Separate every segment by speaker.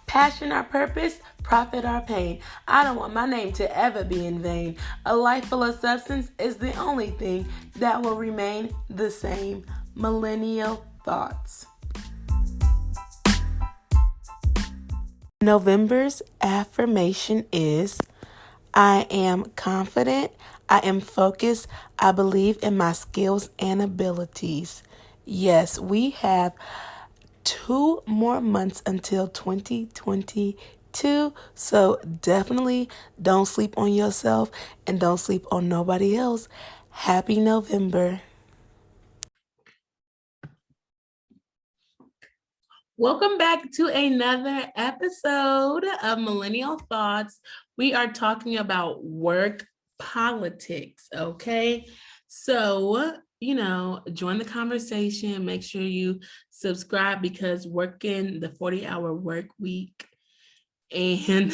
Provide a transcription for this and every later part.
Speaker 1: Passion our purpose, profit our pain. I don't want my name to ever be in vain. A life full of substance is the only thing that will remain the same. Millennial thoughts. November's affirmation is I am confident, I am focused, I believe in my skills and abilities. Yes, we have 2 more months until 2022. So definitely don't sleep on yourself and don't sleep on nobody else. Happy November. Welcome back to another episode of Millennial Thoughts. We are talking about work politics, okay? So, join the conversation. Make sure you subscribe because working the 40-hour work week and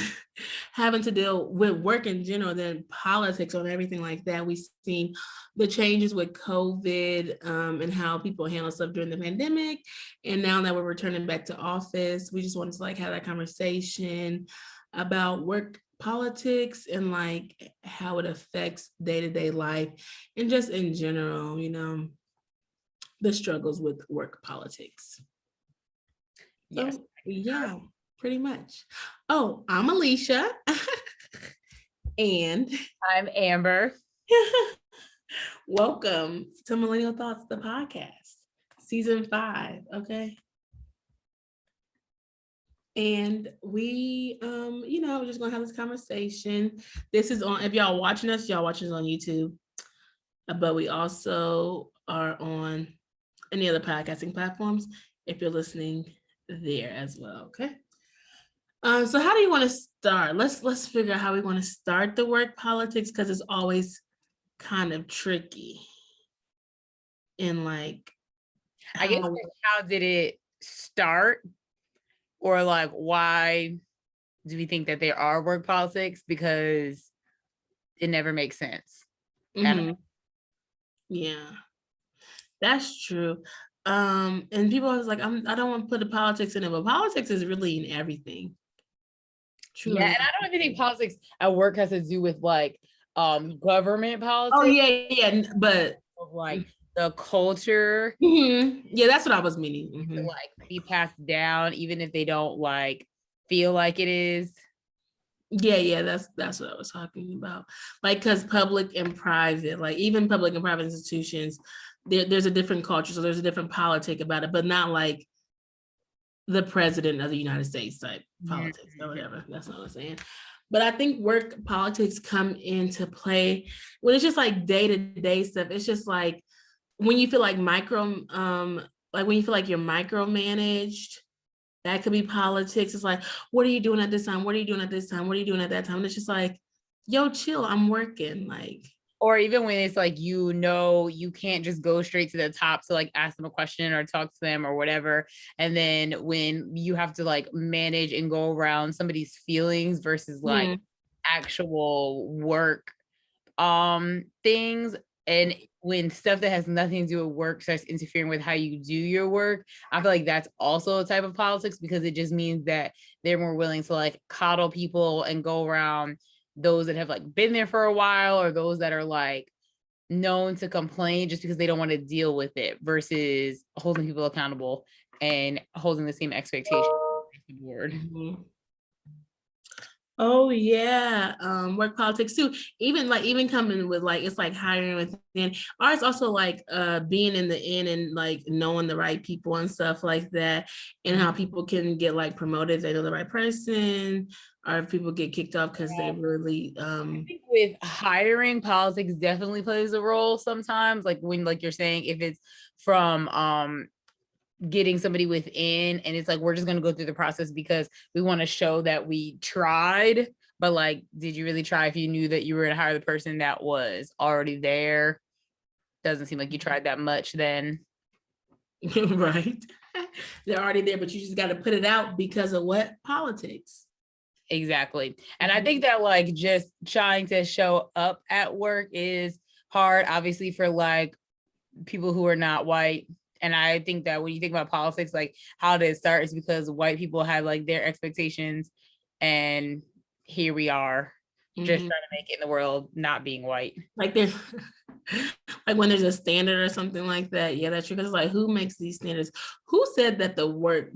Speaker 1: having to deal with work in general, then politics and everything like that. We've seen the changes with COVID and how people handle stuff during the pandemic. And now that we're returning back to office, we just wanted to have that conversation about work politics and how it affects day-to-day life and just in general, the struggles with work politics.
Speaker 2: Yes.
Speaker 1: So, yeah. Pretty much. Oh, I'm Alicia. And
Speaker 2: I'm Amber.
Speaker 1: Welcome to Millennial Thoughts, the podcast, season 5. Okay. And we, we're just gonna have this conversation. This is on, if y'all watching us on YouTube, but we also are on any other podcasting platforms if you're listening there as well. Okay. So how do you want to start? Let's figure out how we want to start the work politics because it's always kind of tricky. And
Speaker 2: I guess how did it start? Or why do we think that there are work politics? Because it never makes sense.
Speaker 1: Mm-hmm. Yeah, that's true. And people are like, I don't want to put the politics in it, but politics is really in everything.
Speaker 2: Truly. Yeah, and I don't even think politics at work has to do with government politics.
Speaker 1: Oh yeah, but
Speaker 2: the culture.
Speaker 1: Mm-hmm. Yeah, that's what I was meaning.
Speaker 2: Mm-hmm. To be passed down, even if they don't feel like it is.
Speaker 1: Yeah, that's what I was talking about. Because public and private, even public and private institutions, there's a different culture, so there's a different politic about it, but not the president of the United States type politics or whatever. That's what I'm saying. But I think work politics come into play when it's just day-to-day stuff. It's just when you feel when you feel like you're micromanaged, that could be politics. It's what are you doing at this time? What are you doing at this time? What are you doing at that time? And it's just yo, chill, I'm working.
Speaker 2: Or even when it's you can't just go straight to the top to ask them a question or talk to them or whatever. And then when you have to manage and go around somebody's feelings versus actual work things. And when stuff that has nothing to do with work starts interfering with how you do your work, I feel like that's also a type of politics because it just means that they're more willing to coddle people and go around those that have been there for a while or those that are known to complain just because they don't want to deal with it versus holding people accountable and holding the same expectations across the board.
Speaker 1: Mm-hmm. Oh yeah, work politics too. Even coming with it's hiring within. Ours also being in the end and knowing the right people and stuff like that, and how people can get promoted if they know the right person, or if people get kicked off because they really.
Speaker 2: I think with hiring, politics definitely plays a role sometimes. When you're saying if it's from getting somebody within and it's we're just going to go through the process because we want to show that we tried, but did you really try if you knew that you were going to hire the person that was already there? Doesn't seem like you tried that much then.
Speaker 1: Right. They're already there, but you just got to put it out because of what? Politics.
Speaker 2: Exactly. And I think that just trying to show up at work is hard, obviously, for people who are not white And I think that when you think about politics, like how did it start is because white people had like their expectations, and here we are just
Speaker 1: Mhm.
Speaker 2: trying to make it in the world not being white.
Speaker 1: Like there's like when there's a standard or something like that. Yeah, that's true. Because like who makes these standards? Who said that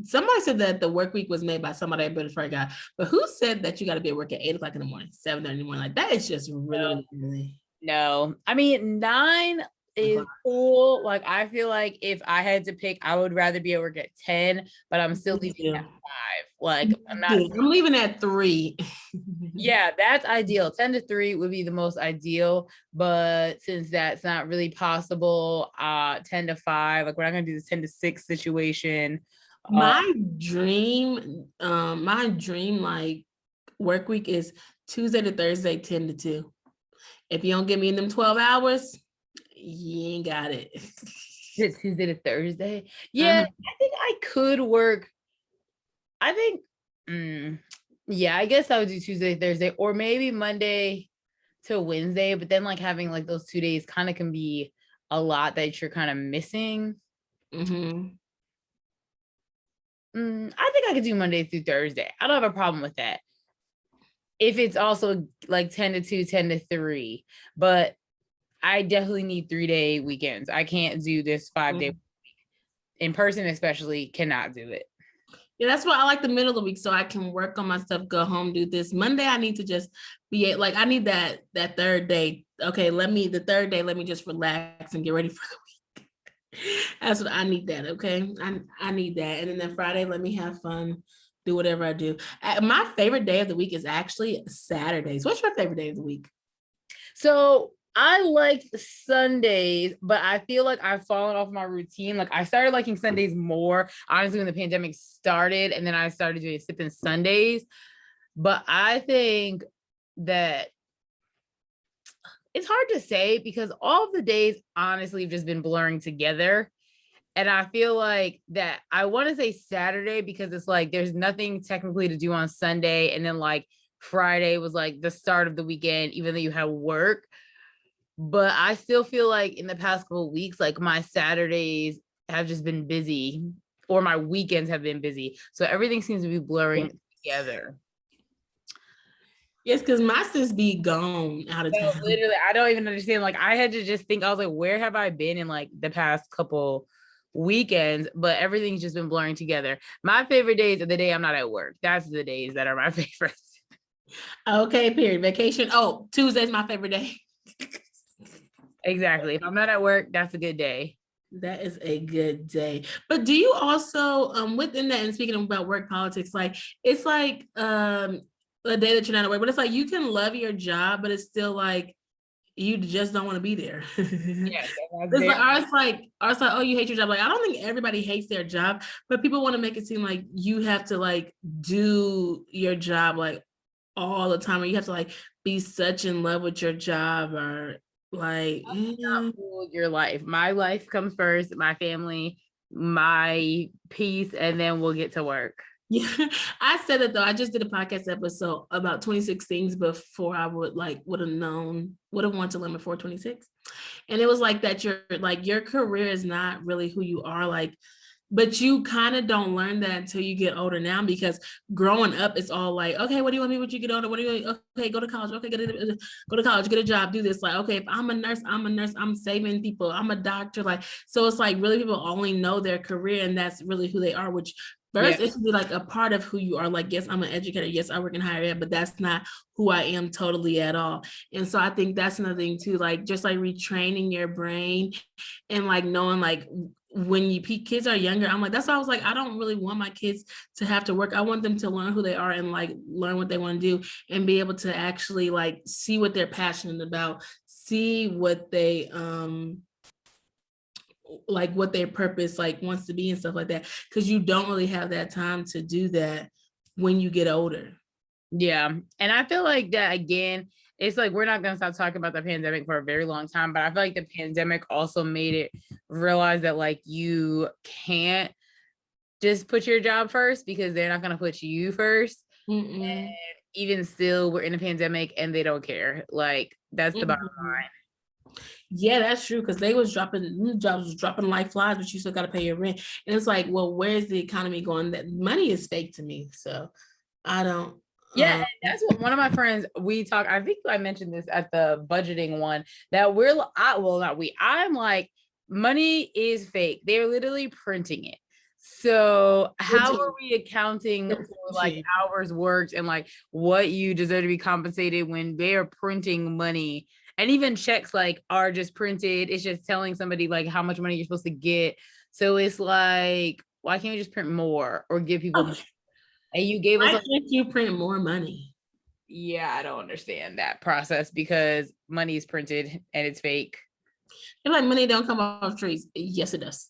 Speaker 1: somebody said that the work week was made by somebody I better forgot. But who said that you got to be at work at 8 o'clock in the morning, 7:30 in the morning? Like that is just really, really, really
Speaker 2: No, I mean 9 is cool. Like I feel like if I had to pick, I would rather be at work at 10, but I'm still leaving at 5. Like I'm not.
Speaker 1: I'm leaving at 3.
Speaker 2: Yeah, that's ideal. 10 to 3 would be the most ideal, but since that's not really possible, 10 to 5, like we're not gonna do this 10 to 6 situation.
Speaker 1: My dream like work week is Tuesday to Thursday, 10 to 2. If you don't give me them 12 hours, you ain't got it.
Speaker 2: It's Tuesday to Thursday. Yeah, I think I could work. I think, yeah, I guess I would do Tuesday, Thursday, or maybe Monday to Wednesday. But then, like having like those 2 days kind of can be a lot that you're kind of missing.
Speaker 1: Mm-hmm.
Speaker 2: I think I could do Monday through Thursday. I don't have a problem with that. If it's also like 10 to 2, 10 to 3, but I definitely need 3-day weekends. I can't do this 5-day week. In person, especially, cannot do it.
Speaker 1: Yeah, that's why I like the middle of the week so I can work on my stuff, go home, do this. Monday, I need to just be like, I need that third day. Okay, the third day, let me just relax and get ready for the week. That's what I need that. Okay. I need that. And then Friday, let me have fun, do whatever I do. My favorite day of the week is actually Saturdays. What's your favorite day of the week?
Speaker 2: So I like Sundays, but I feel like I've fallen off my routine. Like I started liking Sundays more, honestly, when the pandemic started, and then I started doing sipping Sundays. But I think that it's hard to say because all of the days honestly have just been blurring together. And I feel like that I want to say Saturday because it's like there's nothing technically to do on Sunday. And then like Friday was like the start of the weekend, even though you have work. But I still feel like in the past couple of weeks, like my Saturdays have just been busy or my weekends have been busy. So everything seems to be blurring together.
Speaker 1: Yes, because my sis be gone out of
Speaker 2: No,
Speaker 1: town.
Speaker 2: literally, I don't even understand. Like, I had to just think, I was like, where have I been in like the past couple weekends? But everything's just been blurring together. My favorite days are the day I'm not at work. That's the days that are my favorites.
Speaker 1: Okay, period. Vacation. Oh, Tuesday's my favorite day.
Speaker 2: Exactly. If I'm not at work, that's a good day.
Speaker 1: That is a good day. But do you also within that, and speaking about work politics, like it's like a day that you're not at work, but it's like you can love your job, but it's still like you just don't want to be there.
Speaker 2: Yes,
Speaker 1: It's like ours like, oh, you hate your job. Like I don't think everybody hates their job, but people want to make it seem like you have to like do your job like all the time, or you have to like be such in love with your job, or like
Speaker 2: your life. My life comes first, my family, my peace, and then we'll get to work.
Speaker 1: yeah. I said it though. I just did a podcast episode about 26 things before I would have wanted to learn before 26. And it was like that your career is not really who you are, like, but you kind of don't learn that until you get older now, because growing up it's all like, okay, what do you want me when you get older? What do you okay, go to college, okay, go to college, get a job, do this. Like, okay, if I'm a nurse, I'm saving people, I'm a doctor. Like, so it's like really people only know their career and that's really who they are, which first, it should be like a part of who you are. Like, yes, I'm an educator. Yes, I work in higher ed, but that's not who I am totally at all. And so I think that's another thing too, like just like retraining your brain and like knowing like when kids are younger, I'm like, that's why I was like, I don't really want my kids to have to work. I want them to learn who they are and like learn what they want to do and be able to actually like see what they're passionate about, see what they like what their purpose like wants to be and stuff like that, because you don't really have that time to do that when you get older.
Speaker 2: Yeah. And I feel like that again, it's like we're not going to stop talking about the pandemic for a very long time, but I feel like the pandemic also made it realize that like you can't just put your job first because they're not going to put you first. And even still, we're in a pandemic and they don't care. Like that's the bottom line.
Speaker 1: Yeah, that's true. Cause they was dropping jobs was dropping like flies, but you still gotta pay your rent. And it's like, well, where's the economy going? That money is fake to me. So I don't
Speaker 2: Yeah, and that's what one of my friends we talk. I think I mentioned this at the budgeting one that not we. I'm like, money is fake. They're literally printing it. So how are we accounting for like hours worked and like what you deserve to be compensated when they are printing money? And even checks like are just printed. It's just telling somebody like how much money you're supposed to get. So it's like, why can't we just print more or give people more? And you gave us
Speaker 1: why can't you print more money?
Speaker 2: yeah, I don't understand that process because money is printed and it's fake
Speaker 1: And like money don't come off trees. Yes, it does.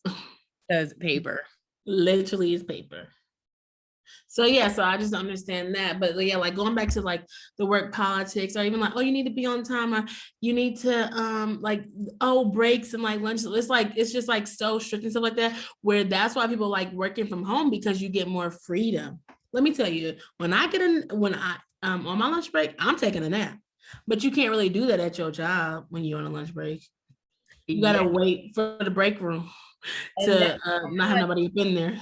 Speaker 2: as paper.
Speaker 1: Literally is paper. So yeah, so I just understand that. But yeah, like going back to like the work politics, or even like, oh, you need to be on time, or you need to like oh breaks and like lunch. It's like it's just like so strict and stuff like that. Where that's why people like working from home because you get more freedom. Let me tell you, when I on my lunch break, I'm taking a nap. But you can't really do that at your job when you're on a lunch break. You
Speaker 2: Yeah.
Speaker 1: gotta wait for the break room
Speaker 2: And
Speaker 1: to not have nobody up in there.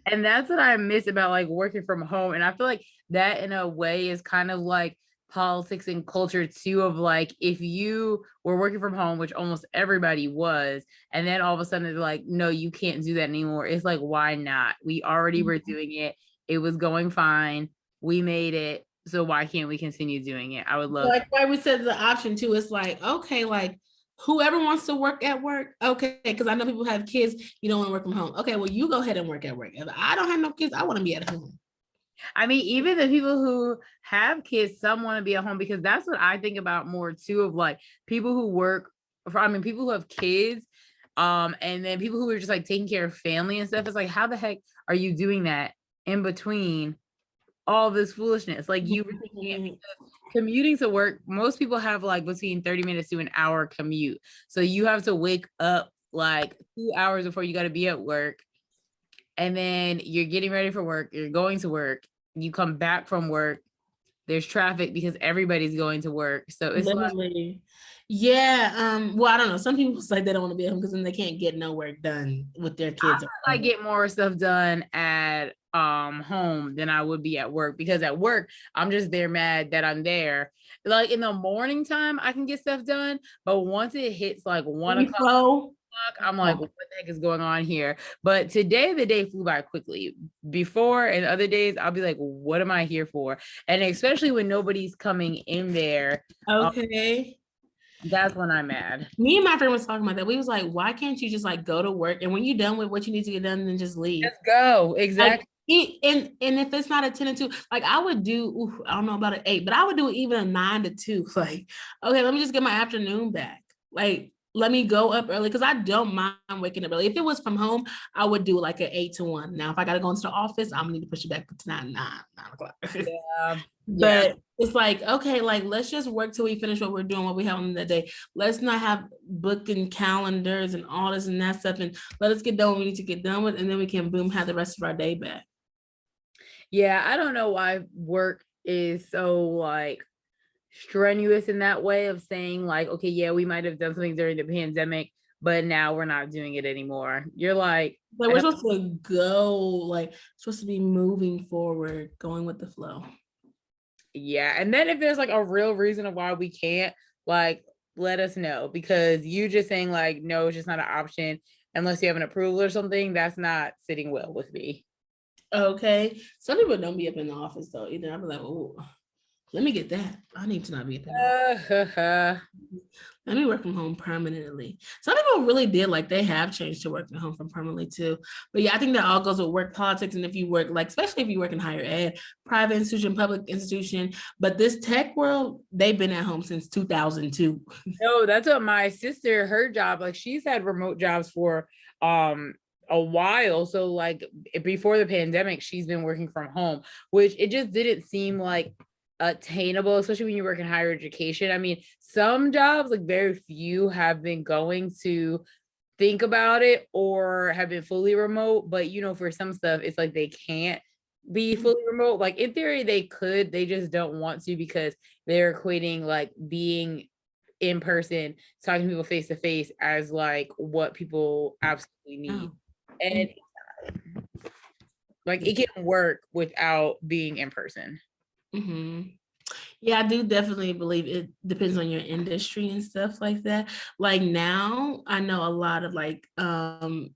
Speaker 2: and that's what I miss about like working from home. And I feel like that in a way is kind of like politics and culture too, of like if you were working from home, which almost everybody was, and then all of a sudden they're like, no, you can't do that anymore. It's like, why not? We already were doing it. It was going fine. We made it. So why can't we continue doing it? I would love
Speaker 1: Like why we said the option too, it's like, okay, like whoever wants to work at work, okay, because I know people have kids, you don't want to work from home. Okay, well, you go ahead and work at work. If I don't have no kids, I want to be at home.
Speaker 2: I mean, even the people who have kids, some want to be at home because that's what I think about more too, of like people who work for, I mean, people who have kids, and then people who are just like taking care of family and stuff. It's like, how the heck are you doing that in between all this foolishness? Like you really can't, because commuting to work, most people have like between 30 minutes to an hour commute. So you have to wake up like 2 hours before you got to be at work, and then you're getting ready for work, you're going to work, you come back from work, there's traffic because everybody's going to work. So it's like
Speaker 1: Literally. Yeah. Well, I don't know. Some people say they don't want to be at home because then they can't get no work done with their kids.
Speaker 2: I get more stuff done at home than I would be at work, because at work I'm just there mad that I'm there. Like in the morning time I can get stuff done, but once it hits like 1 o'clock, I'm like, what the heck is going on here? But today, the day flew by quickly. Before and other days, I'll be like, what am I here for? And especially when nobody's coming in there,
Speaker 1: Okay.
Speaker 2: that's when I'm mad.
Speaker 1: Me and my friend was talking about that. We was like, why can't you just like go to work and when you're done with what you need to get done, then just leave?
Speaker 2: Let's go.
Speaker 1: Like,
Speaker 2: Exactly.
Speaker 1: and if it's not a 10 to 2, like I would do, I don't know about an 8, but I would do even a 9 to 2. Like, okay, let me just get my afternoon back. Like, let me go up early because I don't mind waking up early. If it was from home, I would do like an 8 to 1. Now, if I gotta go into the office, I'm gonna need to push it back to 9 o'clock.
Speaker 2: Yeah.
Speaker 1: But it's like, okay, like let's just work till we finish what we're doing, what we have on that day. Let's not have booking calendars and all this and that stuff. And let us get done what we need to get done with, and then we can boom have the rest of our day back.
Speaker 2: Yeah. I don't know why work is so like strenuous in that way of saying like, okay, yeah, we might have done something during the pandemic, but now we're not doing it anymore. You're like
Speaker 1: we're supposed to go, like supposed to be moving forward, going with the flow.
Speaker 2: Yeah. And then if there's like a real reason of why we can't, like, let us know, because you just saying like, no, it's just not an option unless you have an approval or something, that's not sitting well with me.
Speaker 1: Okay. Some people don't be up in the office though either. I'll be like, oh, let me get that. I need to not be up in the office. Let me work from home permanently. Some people really did, like they have changed to work from home from permanently too. But yeah, I think that all goes with work politics. And if you work, like, especially if you work in higher ed, private institution, public institution, but this tech world, they've been at home since 2002.
Speaker 2: No, that's what my sister, her job, like she's had remote jobs for a while. So like before the pandemic, she's been working from home, which it just didn't seem like attainable, especially when you work in higher education. I mean, some jobs, like very few have been going to think about it or have been fully remote, but you know, for some stuff, it's like they can't be fully remote. Like in theory, they could, they just don't want to because they're equating like being in person, talking to people face to face as like what people absolutely need.
Speaker 1: Oh.
Speaker 2: And like it can work without being in person.
Speaker 1: Mm-hmm. Yeah, I do definitely believe it depends on your industry and stuff like that. Like now, I know a lot of like therapists.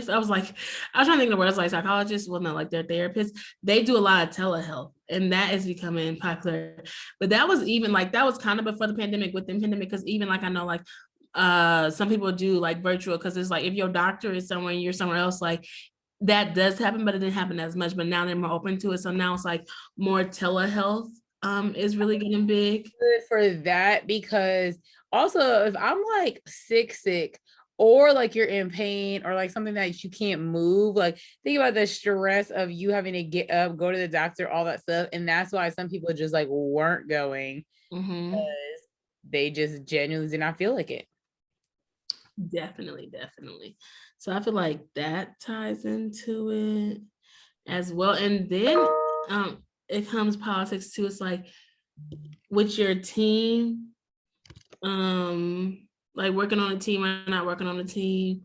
Speaker 1: I was like, I was trying to think of the words like psychologists. Well, no, like they're therapists. They do a lot of telehealth, and that is becoming popular. But that was even like that was kind of before the pandemic, with the pandemic, because even like I know like some people do like virtual because it's like if your doctor is somewhere and you're somewhere else, like that does happen, but it didn't happen as much. But now they're more open to it. So now it's like more telehealth is really getting big.
Speaker 2: Good for that, because also if I'm like sick, or like you're in pain or like something that you can't move, like think about the stress of you having to get up, go to the doctor, all that stuff. And that's why some people just like weren't going,
Speaker 1: Mm-hmm.
Speaker 2: because they just genuinely did not feel like it.
Speaker 1: Definitely. So I feel like that ties into it as well. And then it comes politics too. It's like with your team, like working on a team or not working on a team,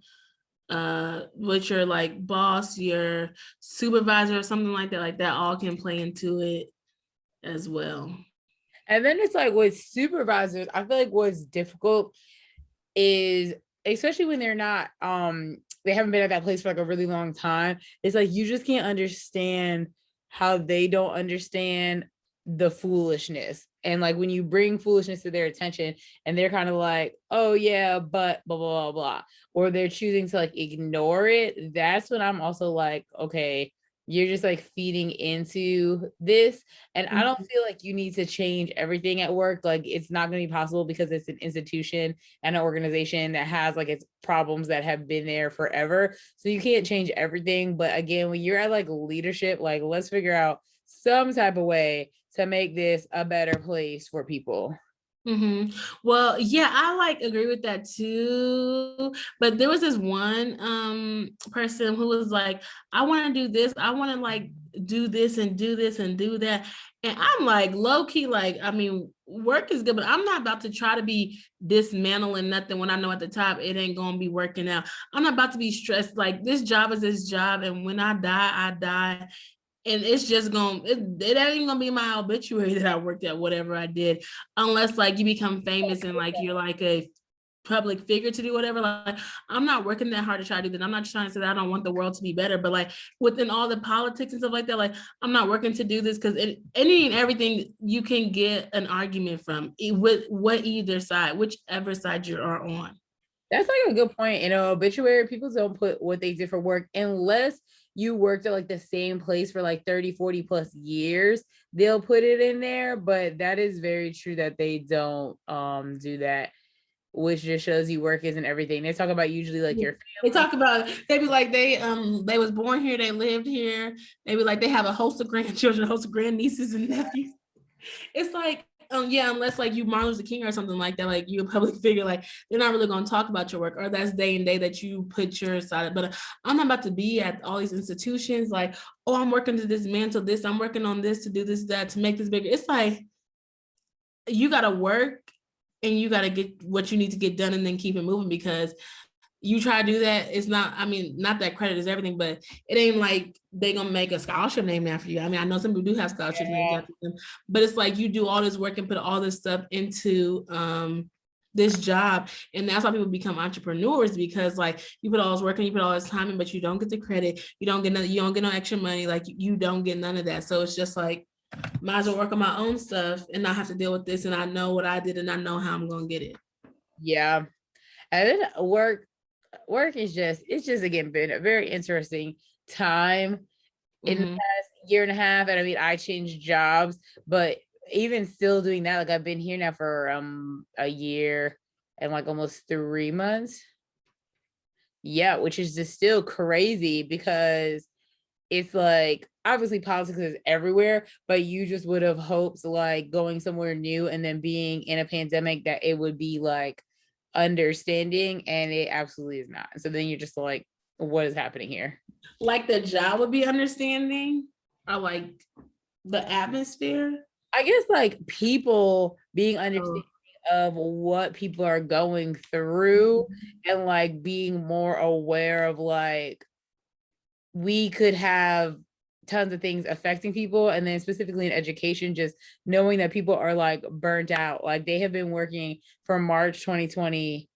Speaker 1: with your like boss, your supervisor, or something like that all can play into it as well.
Speaker 2: And then it's like with supervisors, I feel like what's difficult is, especially when they're not they haven't been at that place for like a really long time, it's like you just can't understand how they don't understand the foolishness. And like when you bring foolishness to their attention and they're kind of like, oh yeah, but blah blah blah blah, or they're choosing to like ignore it, that's when I'm also like, okay, you're just like feeding into this. And I don't feel like you need to change everything at work. Like it's not going to be possible, because it's an institution and an organization that has like its problems that have been there forever. So you can't change everything. But again, when you're at like leadership, like let's figure out some type of way to make this a better place for people.
Speaker 1: Mm-hmm. Well, yeah, I like agree with that too. But there was this one person who was like, I want to do this, I want to like do this and do this and do that. And I'm like low key, like, I mean, work is good, but I'm not about to try to be dismantling nothing when I know at the top it ain't gonna be working out. I'm not about to be stressed. Like this job is this job, and when I die, I die, and it's just gonna it ain't gonna be my obituary that I worked at whatever I did, unless like you become famous and like you're like a public figure to do whatever. Like I'm not working that hard to try to do that. I'm not trying to say that I don't want the world to be better, but like within all the politics and stuff like that, like I'm not working to do this because any and everything you can get an argument from with what either side, whichever side you are on.
Speaker 2: That's like a good point. In an obituary, people don't put what they did for work unless you worked at like the same place for like 30, 40 plus years. They'll put it in there, but that is very true that they don't do that, which just shows you work isn't everything. They talk about usually like your
Speaker 1: They
Speaker 2: family.
Speaker 1: talk about they be like they was born here, they lived here. They be like they have a host of grandchildren, a host of grandnieces and nephews. It's like yeah, unless like you Martin Luther King or something like that, like you a public figure, like they're not really going to talk about your work, or that's day and day that you put your side. But I'm not about to be at all these institutions like, oh, I'm working to dismantle this, I'm working on this to do this, that, to make this bigger. It's like you got to work and you got to get what you need to get done and then keep it moving, because you try to do that, it's not, I mean, not that credit is everything, but it ain't like they gonna make a scholarship named after you. I mean, I know some people do have scholarships named after them, but it's like you do all this work and put all this stuff into this job. And that's why people become entrepreneurs, because like you put all this work and you put all this time in, but you don't get the credit, you don't get you don't get no extra money, like you don't get none of that. So it's just like, might as well work on my own stuff and not have to deal with this. And I know what I did and I know how I'm gonna get it.
Speaker 2: Yeah. And then work is just, it's just again been a very interesting time in the
Speaker 1: Mm-hmm.
Speaker 2: past year and a half. And I mean, I changed jobs, but even still doing that, like I've been here now for a year and like almost 3 months. Yeah, which is just still crazy, because it's like obviously politics is everywhere, but you just would have hoped like going somewhere new and then being in a pandemic that it would be like understanding, and it absolutely is not. So then you're just like, what is happening here?
Speaker 1: Like the job would be understanding, or like the atmosphere.
Speaker 2: I guess like people being
Speaker 1: So,
Speaker 2: understanding of what people are going through and like being more aware of like we could have tons of things affecting people, and then specifically in education, just knowing that people are like burnt out, like they have been working from March 2020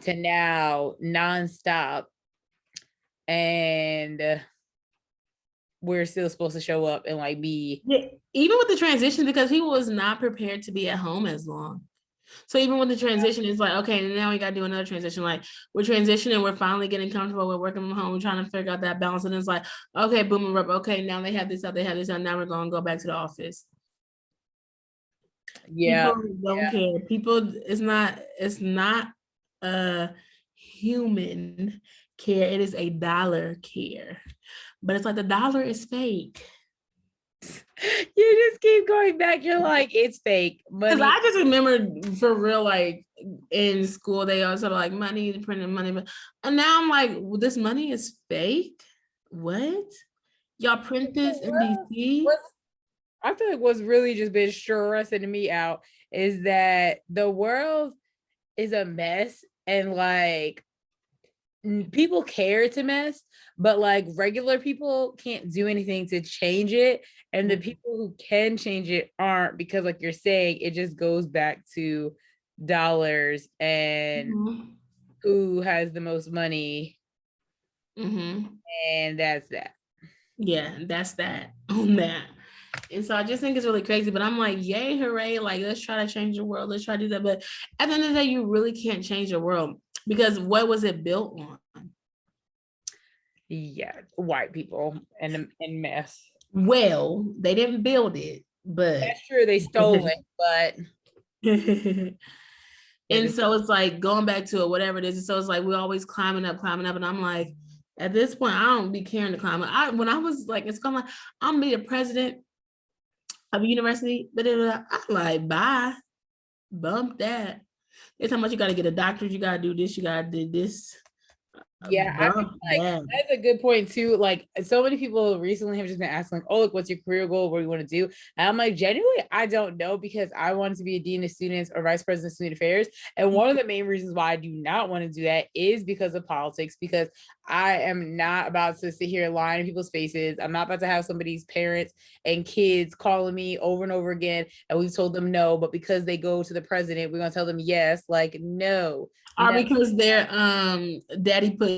Speaker 2: to now nonstop, and we're still supposed to show up and like be.
Speaker 1: yeah, even with the transition, because he was not prepared to be at home as long. So even with the transition, it's like, okay, now we got to do another transition. Like we're transitioning, we're finally getting comfortable. We're working from home, we're trying to figure out that balance. And it's like, okay, boom and rub. Okay, now they have this out, they have this out. Now we're going to go back to the office.
Speaker 2: Yeah,
Speaker 1: People don't care. People, it's not a human care. It is a dollar care. But it's like the dollar is fake.
Speaker 2: you just keep going back, you're like it's fake
Speaker 1: Because
Speaker 2: money.
Speaker 1: I just remember for real, like in school, they always said like money, printing money, but and now I'm like, well, this money is fake. What? Y'all print this in DC?
Speaker 2: What's I feel like what's really just been stressing me out is that the world is a mess, and like people care it's a mess, but like regular people can't do anything to change it. And the people who can change it aren't, because like you're saying, it just goes back to dollars and
Speaker 1: Mhm.
Speaker 2: who has the most money,
Speaker 1: Mhm.
Speaker 2: and that's that.
Speaker 1: Yeah, that's that on that. And so I just think it's really crazy, but I'm like, yay, hooray, like let's try to change the world, let's try to do that. But at the end of the day, you really can't change the world because what was it built on?
Speaker 2: Yeah, white people and mess.
Speaker 1: Well, they didn't build it, but
Speaker 2: That's true, they stole it, but yeah,
Speaker 1: and so it's like going back to it, whatever it is. And so it's like we're always climbing up. And I'm like, at this point, I don't be caring to climb. When I was like, it's kind of like, I'm gonna be the president of a university, but I'm like, bye, bump that. It's how much you got to get a doctorate, you got to do this, you got to do this,
Speaker 2: yeah, I feel
Speaker 1: bump
Speaker 2: like
Speaker 1: that.
Speaker 2: that's a good point too. Like so many people recently have just been asking, like, "Oh, look, what's your career goal? What do you want to do?" And I'm like, genuinely, I don't know, because I wanted to be a dean of students or vice president of student affairs. And one of the main reasons why I do not want to do that is because of politics. Because I am not about to sit here lying in people's faces. I'm not about to have somebody's parents and kids calling me over and over again, and we've told them no, but because they go to the president, we're gonna tell them yes. Like, no,
Speaker 1: Or
Speaker 2: no.
Speaker 1: because their daddy put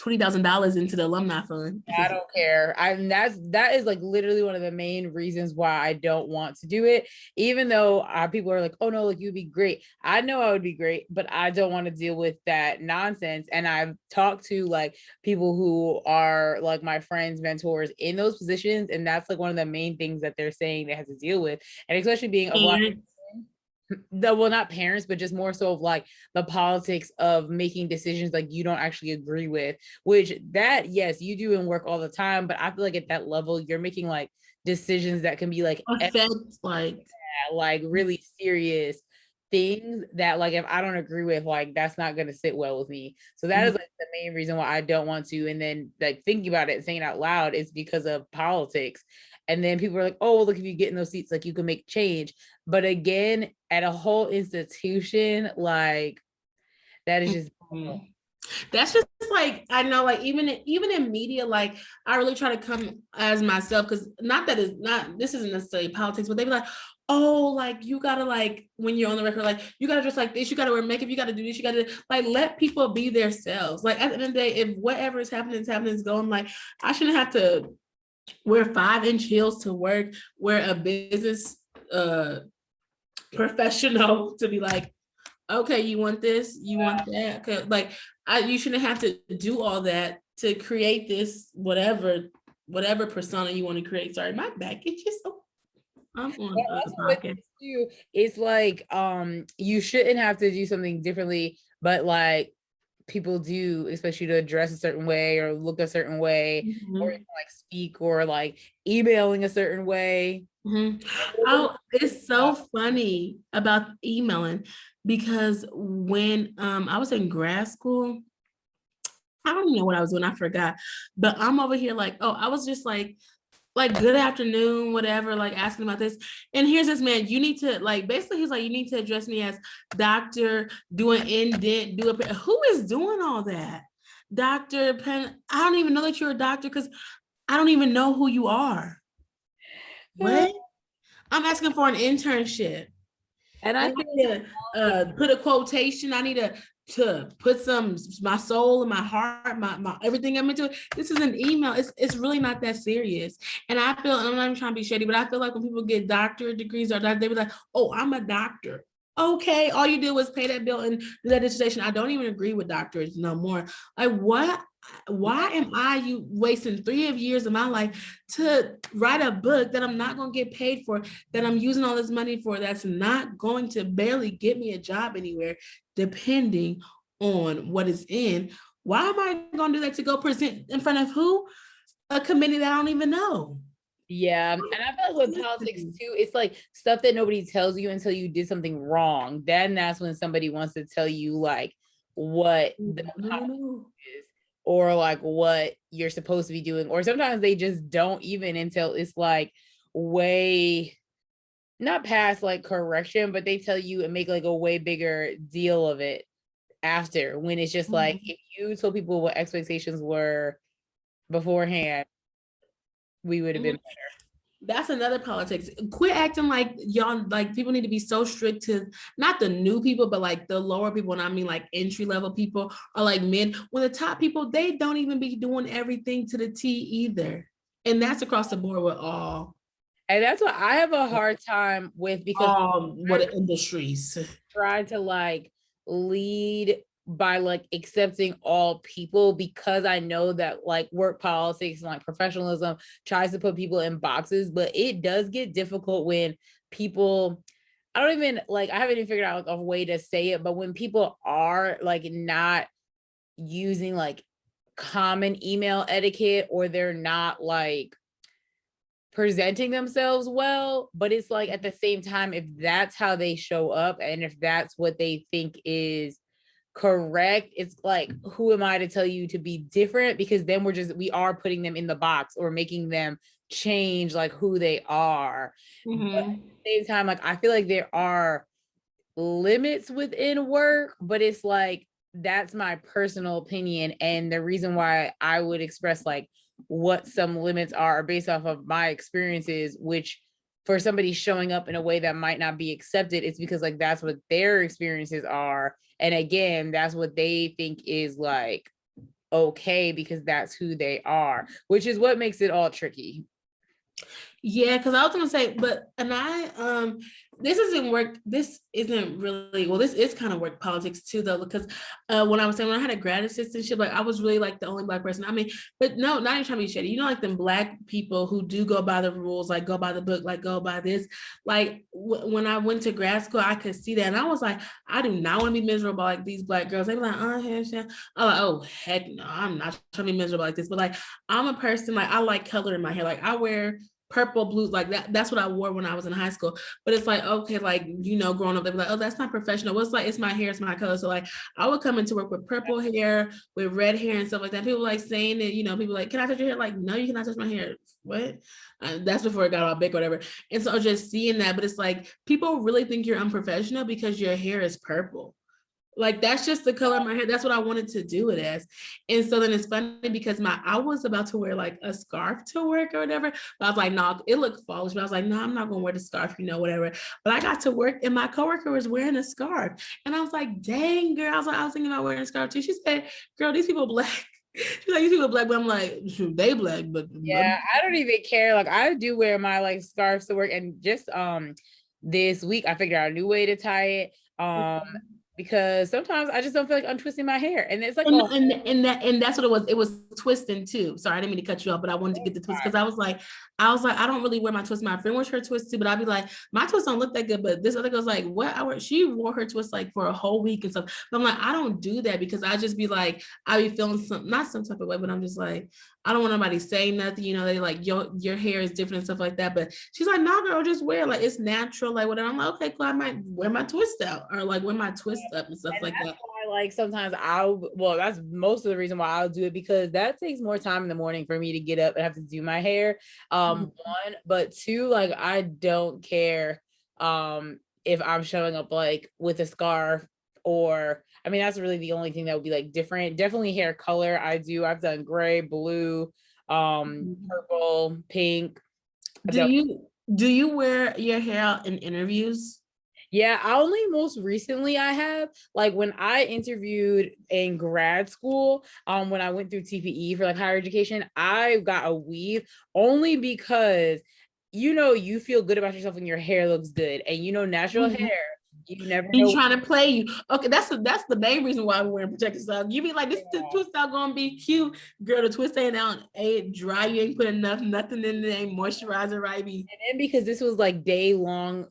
Speaker 1: $20,000 into the alumni fund.
Speaker 2: I don't care. That is like literally one of the main reasons why I don't want to do it. Even though people are like, "Oh no, like you'd be great." I know I would be great, but I don't want to deal with that nonsense. And I've talked to like people who are like my friends, mentors in those positions, and that's like one of the main things that they're saying they have to deal with. And especially being a Black, the well, not parents, but just more so of like the politics of making decisions like you don't actually agree with, which that yes, you do in work all the time, but I feel like at that level you're making like decisions that can be
Speaker 1: Affect
Speaker 2: like really serious things that like if I don't agree with, like that's not gonna sit well with me. So that is like the main reason why I don't want to. And then like thinking about it, saying it out loud is because of politics. And then people are like, oh, look, if you get in those seats, like you can make change. But again, at a whole institution, like that is just
Speaker 1: that's just like I know, like even in media, like I really try to come as myself because not that is not this isn't necessarily politics, but they be like, oh, like you gotta like when you're on the record, like you gotta dress like this, you gotta wear makeup, you gotta do this, you gotta like let people be themselves. Like at the end of the day, if whatever is happening is going, like I shouldn't have to wear 5-inch heels to work, wear a business professional to be like, okay, you want this, you want that. Okay, like you shouldn't have to do all that to create this whatever persona you want to create. Sorry, my back. It's just I'm on the podcast.
Speaker 2: it's like you shouldn't have to do something differently, but like people do, especially to dress a certain way or look a certain way, or like speak or like emailing a certain way.
Speaker 1: Oh, it's so funny about emailing because when I was in grad school, I don't know what I was doing, I forgot. But I'm over here like, oh, I was just like like good afternoon, whatever, like asking about this. And here's this man, you need to like basically he's like, you need to address me as doctor, do an indent, who is doing all that? Dr. Penn, I don't even know that you're a doctor because I don't even know who you are. What? I'm asking for an internship.
Speaker 2: And
Speaker 1: I
Speaker 2: I
Speaker 1: need
Speaker 2: think
Speaker 1: to put a quotation. I need to put some my soul and my heart, my everything I'm into it. This is an email. It's really not that serious. And I feel, and I'm not even trying to be shady, but I feel like when people get doctorate degrees or that, they be like, oh, I'm a doctor. Okay, all you do is pay that bill and do that dissertation. I don't even agree with doctors no more. Like, what? Why am I you wasting 3 years of my life to write a book that I'm not going to get paid for, that I'm using all this money for, that's not going to barely get me a job anywhere, depending on what is in? Why am I going to do that to go present in front of who? A committee that I don't even know.
Speaker 2: Yeah, and I feel like with politics too, it's like stuff that nobody tells you until you did something wrong. Then that's when somebody wants to tell you like what the is, or like what you're supposed to be doing. Or sometimes they just don't even until it's like way not past like correction, but they tell you and make like a way bigger deal of it after, when it's just like if you told people what expectations were beforehand, we would have been better.
Speaker 1: That's another politics. Quit acting like y'all, like people need to be so strict to not the new people, but like the lower people. And I mean like entry level people or like mid. When the top people, they don't even be doing everything to the T either. And that's across the board with all.
Speaker 2: And that's what I have a hard time with, because
Speaker 1: what industries.
Speaker 2: try to like lead by like accepting all people, because I know that like work politics and like professionalism tries to put people in boxes, but it does get difficult when people, I don't even like, I haven't even figured out like a way to say it, but when people are like not using like common email etiquette, or they're not like presenting themselves well, but it's like at the same time, if that's how they show up and if that's what they think is correct, it's like, who am I to tell you to be different? Because then we are putting them in the box or making them change like who they are. But at the same time, like I feel like there are limits within work, but it's like that's my personal opinion, and the reason why I would express like what some limits are based off of my experiences, which for somebody showing up in a way that might not be accepted, it's because like that's what their experiences are, and again that's what they think is like okay because that's who they are, which is what makes it all tricky.
Speaker 1: Yeah, because I was gonna say, but and this isn't really well, this is kind of work politics too though, because when I was saying when I had a grad assistantship, like I was really like the only Black person. I mean, but no, not even trying to be shady. You know, like them Black people who do go by the rules, like go by the book, like go by this. Like when I went to grad school, I could see that, and I was like, I do not want to be miserable like these Black girls. They be like, I'm like, oh heck no, I'm not trying to be miserable like this. But like I'm a person, like I like color in my hair. Like I wear purple, blue, like that. That's what I wore when I was in high school. But it's like, okay, like, you know, growing up, they'd be like, oh, that's not professional. What's like, it's my hair, it's my color. So like I would come into work with purple hair, with red hair and stuff like that. People like saying that, you know, people like, can I touch your hair? Like, no, you cannot touch my hair. What? That's before it got all big or whatever. And so just seeing that, but it's like people really think you're unprofessional because your hair is purple. Like that's just the color of my hair. That's what I wanted to do it as. And so then it's funny because I was about to wear like a scarf to work or whatever. But I was like, no, it looked foolish. But I was like, no, I'm not gonna wear the scarf, you know, whatever. But I got to work and my coworker was wearing a scarf. And I was like, dang girl. I was thinking about wearing a scarf too. She said, girl, these people Black. She's like, these people Black, but I'm like, shoot, they Black, but
Speaker 2: yeah, I don't even care. Like I do wear my like scarves to work, and just this week I figured out a new way to tie it. Because sometimes I just don't feel like untwisting my hair. And it's like,
Speaker 1: and that's what it was. It was twisting too. Sorry, I didn't mean to cut you off, but I wanted to get the twist because I was like, I don't really wear my twist. My friend wears her twist too, but I'd be like, my twist don't look that good. But this other girl's like, what? She wore her twist like for a whole week and stuff. But I'm like, I don't do that because I just be like, I be feeling not some type of way, but I'm just like, I don't want nobody saying nothing, you know, they like your hair is different and stuff like that. But she's like, no, girl, just wear like it's natural, like whatever. I'm like, okay, cool. I might wear my twist out or like wear my twist up and stuff like that.
Speaker 2: Why, like sometimes well, that's most of the reason why I'll do it, because that takes more time in the morning for me to get up and have to do my hair. One, but two, like I don't care if I'm showing up like with a scarf, or I mean that's really the only thing that would be like different. Definitely hair color. I've done gray, blue, purple, pink.
Speaker 1: Do you wear your hair out in interviews?
Speaker 2: Yeah, I only most recently I have, like when I interviewed in grad school, when I went through TPE for like higher education, I got a weave only because you feel good about yourself when your hair looks good, and natural
Speaker 1: Mhm.
Speaker 2: hair, you never
Speaker 1: He's
Speaker 2: know.
Speaker 1: trying to play you. Okay, that's the main reason why we're wearing protective style. You be like, this twist out gonna be cute. Girl, the twist ain't out, ain't dry. You ain't put enough, nothing in there, ain't moisturizer, right?
Speaker 2: And then because this was like day long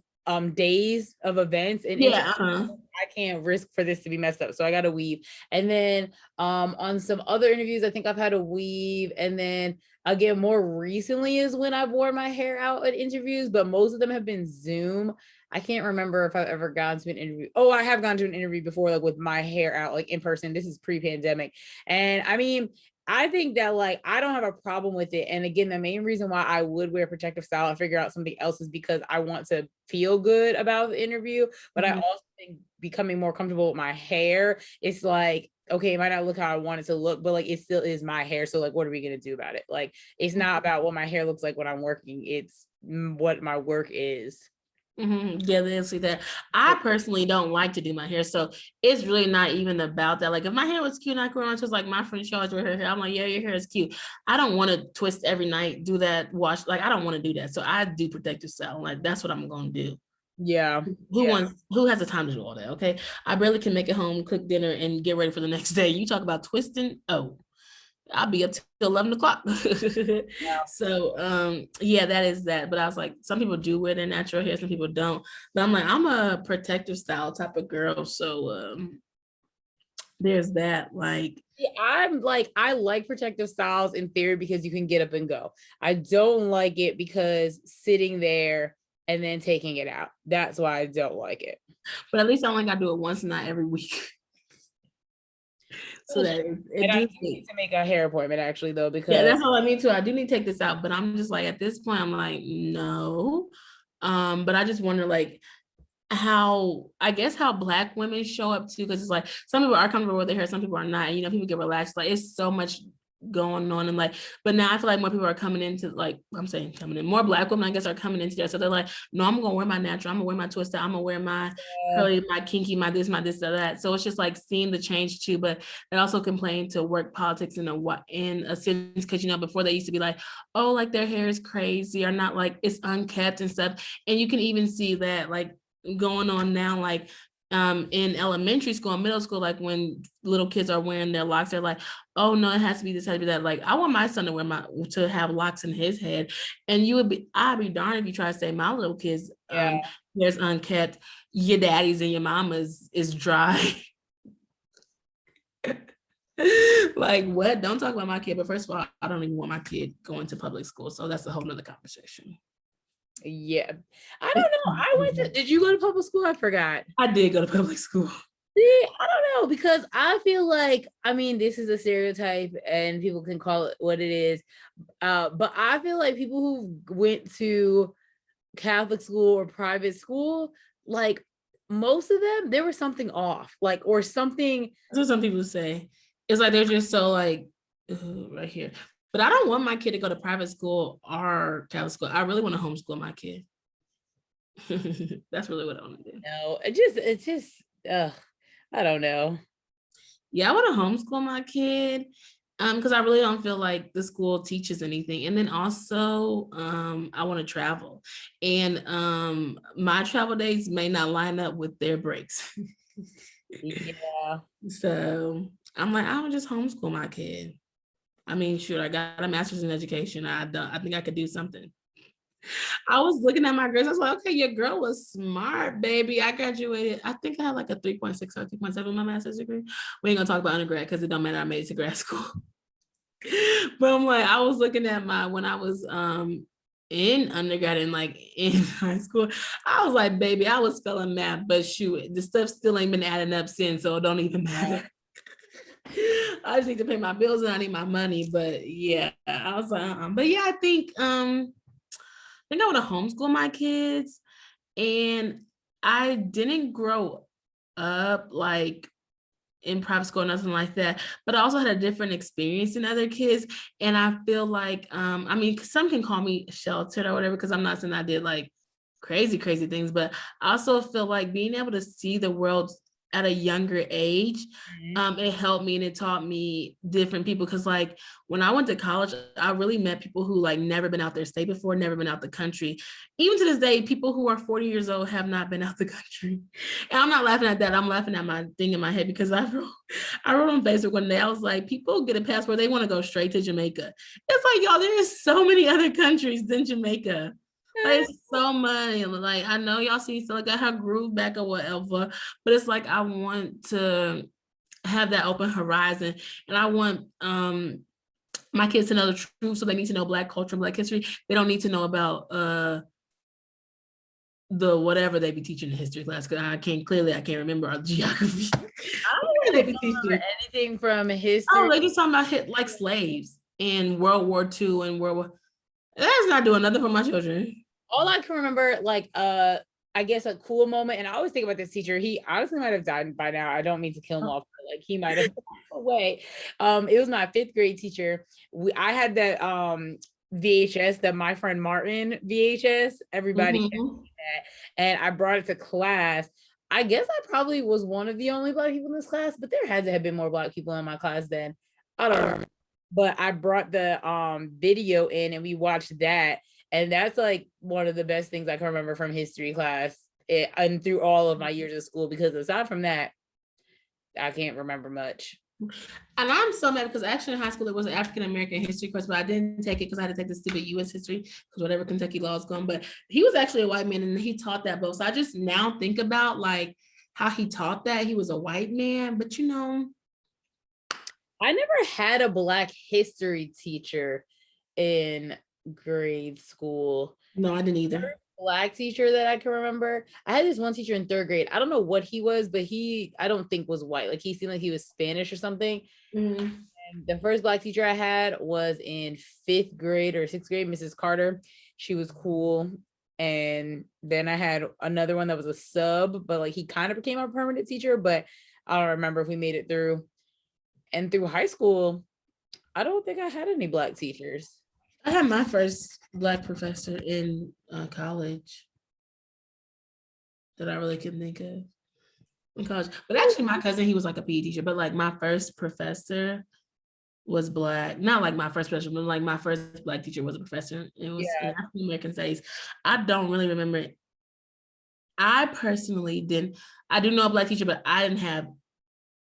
Speaker 2: days of events and
Speaker 1: Yeah,
Speaker 2: I can't risk for this to be messed up. So I got to weave. And then on some other interviews, I think I've had a weave. And then again, more recently is when I've worn my hair out at interviews, but most of them have been Zoom. I can't remember if I've ever gone to an interview. Oh, I have gone to an interview before, like with my hair out, like in person. This is pre-pandemic. And I mean, I think that like I don't have a problem with it. And again, the main reason why I would wear protective style and figure out something else is because I want to feel good about the interview. But I also think becoming more comfortable with my hair, it's like, okay, it might not look how I want it to look, but like it still is my hair. So like, what are we gonna do about it? Like, it's not about what my hair looks like when I'm working. It's what my work is.
Speaker 1: Yeah, they see that. I personally don't like to do my hair, so it's really not even about that. Like, if my hair was cute and I could run, just like my friend Charles with her hair, I'm like, yeah, your hair is cute. I don't want to twist every night, do that, wash. Like, I don't want to do that. So I do protective style. Like, that's what I'm gonna do.
Speaker 2: Yeah.
Speaker 1: Who has the time to do all that? Okay, I barely can make it home, cook dinner, and get ready for the next day. You talk about twisting. Oh, I'll be up till 11 o'clock. So yeah, that is that. But I was like, some people do wear their natural hair, some people don't. But I'm like, I'm a protective style type of girl. So there's that. Like,
Speaker 2: I'm like, I like protective styles in theory because you can get up and go. I don't like it because sitting there and then taking it out. That's why I don't like it.
Speaker 1: but at least I only gotta do it once and not every week. So that it
Speaker 2: And I
Speaker 1: do
Speaker 2: do need to make a hair appointment actually though,
Speaker 1: yeah,
Speaker 2: because
Speaker 1: that's all I mean too. I do need to take this out, but I'm just like at this point, I'm like, no. But I just wonder like how I guess how Black women show up too, because it's like some people are comfortable with their hair, some people are not. You know, people get relaxed. Like it's so much going on, and like, but now I feel like more people are coming into like I'm saying coming in. More Black women, I guess, are coming into that. So they're like, no, I'm gonna wear my natural. I'm gonna wear my twisted. I'm gonna wear my curly, my kinky, my this, that. So it's just like seeing the change too. But they also complain to work politics in a sense because before they used to be like, oh, like their hair is crazy or not like it's unkept and stuff. And you can even see that like going on now, like in elementary school and middle school, like when little kids are wearing their locks, they're like, oh no, it has to be this, has to be that. Like I want my son to have locks in his head. And I'd be darned if you try to say my little kids there's unkept, your daddy's and your mama's is dry. Like what? Don't talk about my kid. But first of all, I don't even want my kid going to public school. So that's a whole nother conversation.
Speaker 2: Yeah. I don't know. Did you go to public school? I forgot.
Speaker 1: I did go to public school.
Speaker 2: See, I don't know, because I feel like, I mean, this is a stereotype and people can call it what it is. But I feel like people who went to Catholic school or private school, like most of them, there was something off, like, or something.
Speaker 1: That's what some people say. It's like they're just so like right here. But I don't want my kid to go to private school or Catholic school. I really want to homeschool my kid. That's really what I want to do.
Speaker 2: No, it's just, I don't know.
Speaker 1: Yeah, I want to homeschool my kid because I really don't feel like the school teaches anything. And then also I want to travel. And my travel days may not line up with their breaks.
Speaker 2: Yeah.
Speaker 1: So I'm like, I would just homeschool my kid. I mean, sure, I got a master's in education. I think I could do something. I was looking at my grades. I was like, okay, your girl was smart, baby. I graduated. I think I had like a 3.6 or 3.7 in my master's degree. We ain't gonna talk about undergrad because it don't matter. I made it to grad school. But I'm like, I was looking at when I was in undergrad and like in high school, I was like, baby, I was spelling math, but shoot, the stuff still ain't been adding up since, so it don't even matter. I just need to pay my bills and I need my money. But yeah, I was like, but yeah, I think I want to homeschool my kids. And I didn't grow up like in private school or nothing like that, but I also had a different experience than other kids. And I feel like I mean, some can call me sheltered or whatever, because I'm not saying I did like crazy things, but I also feel like being able to see the world at a younger age, it helped me and it taught me different people. Because like when I went to college, I really met people who like never been out their state before, never been out the country. Even to this day, people who are 40 years old have not been out the country. And I'm not laughing at that. I'm laughing at my thing in my head, because I wrote on Facebook one day, I was like, people get a passport, they want to go straight to Jamaica. It's like, y'all, there is so many other countries than Jamaica. Like so money. Like I know y'all see so like I have groove back or whatever, but it's like I want to have that open horizon, and I want my kids to know the truth. So they need to know Black culture, Black history. They don't need to know about the whatever they be teaching in history class, because I can't remember our geography.
Speaker 2: I don't really remember anything from history.
Speaker 1: Oh, they just talking about like slaves in World War II and World War. That's not doing nothing for my children.
Speaker 2: All I can remember, like, I guess a cool moment, and I always think about this teacher. He honestly might have died by now. I don't mean to kill him off, but like he might have passed away. It was my 5th grade teacher. I had that VHS, that My Friend Martin VHS. Everybody had that, and I brought it to class. I guess I probably was one of the only Black people in this class, but there had to have been more Black people in my class then. I don't remember. But I brought the video in and we watched that. And that's like one of the best things I can remember from history class and through all of my years of school, because aside from that, I can't remember much.
Speaker 1: And I'm so mad because actually in high school, there was an African American history course, but I didn't take it because I had to take the stupid US history because whatever Kentucky law is going. But he was actually a white man and he taught that both. So I just now think about like how he taught that. He was a white man, but you know.
Speaker 2: I never had a Black history teacher in grade school.
Speaker 1: No, I didn't either.
Speaker 2: Black teacher that I can remember. I had this one teacher in 3rd grade. I don't know what he was, but I don't think was white. Like he seemed like he was Spanish or something. And the first Black teacher I had was in 5th grade or 6th grade, Mrs. Carter. She was cool. And then I had another one that was a sub, but like he kind of became our permanent teacher, but I don't remember if we made it through. And through high school, I don't think I had any Black teachers.
Speaker 1: I had my first Black professor in college that I really couldn't think of in college. But actually my cousin, he was like a PE teacher, but like my first professor was Black. Not like my first professor, but like my first Black teacher was a professor. It was in African American studies. I don't really remember it. I personally didn't. I do know a Black teacher, but I didn't have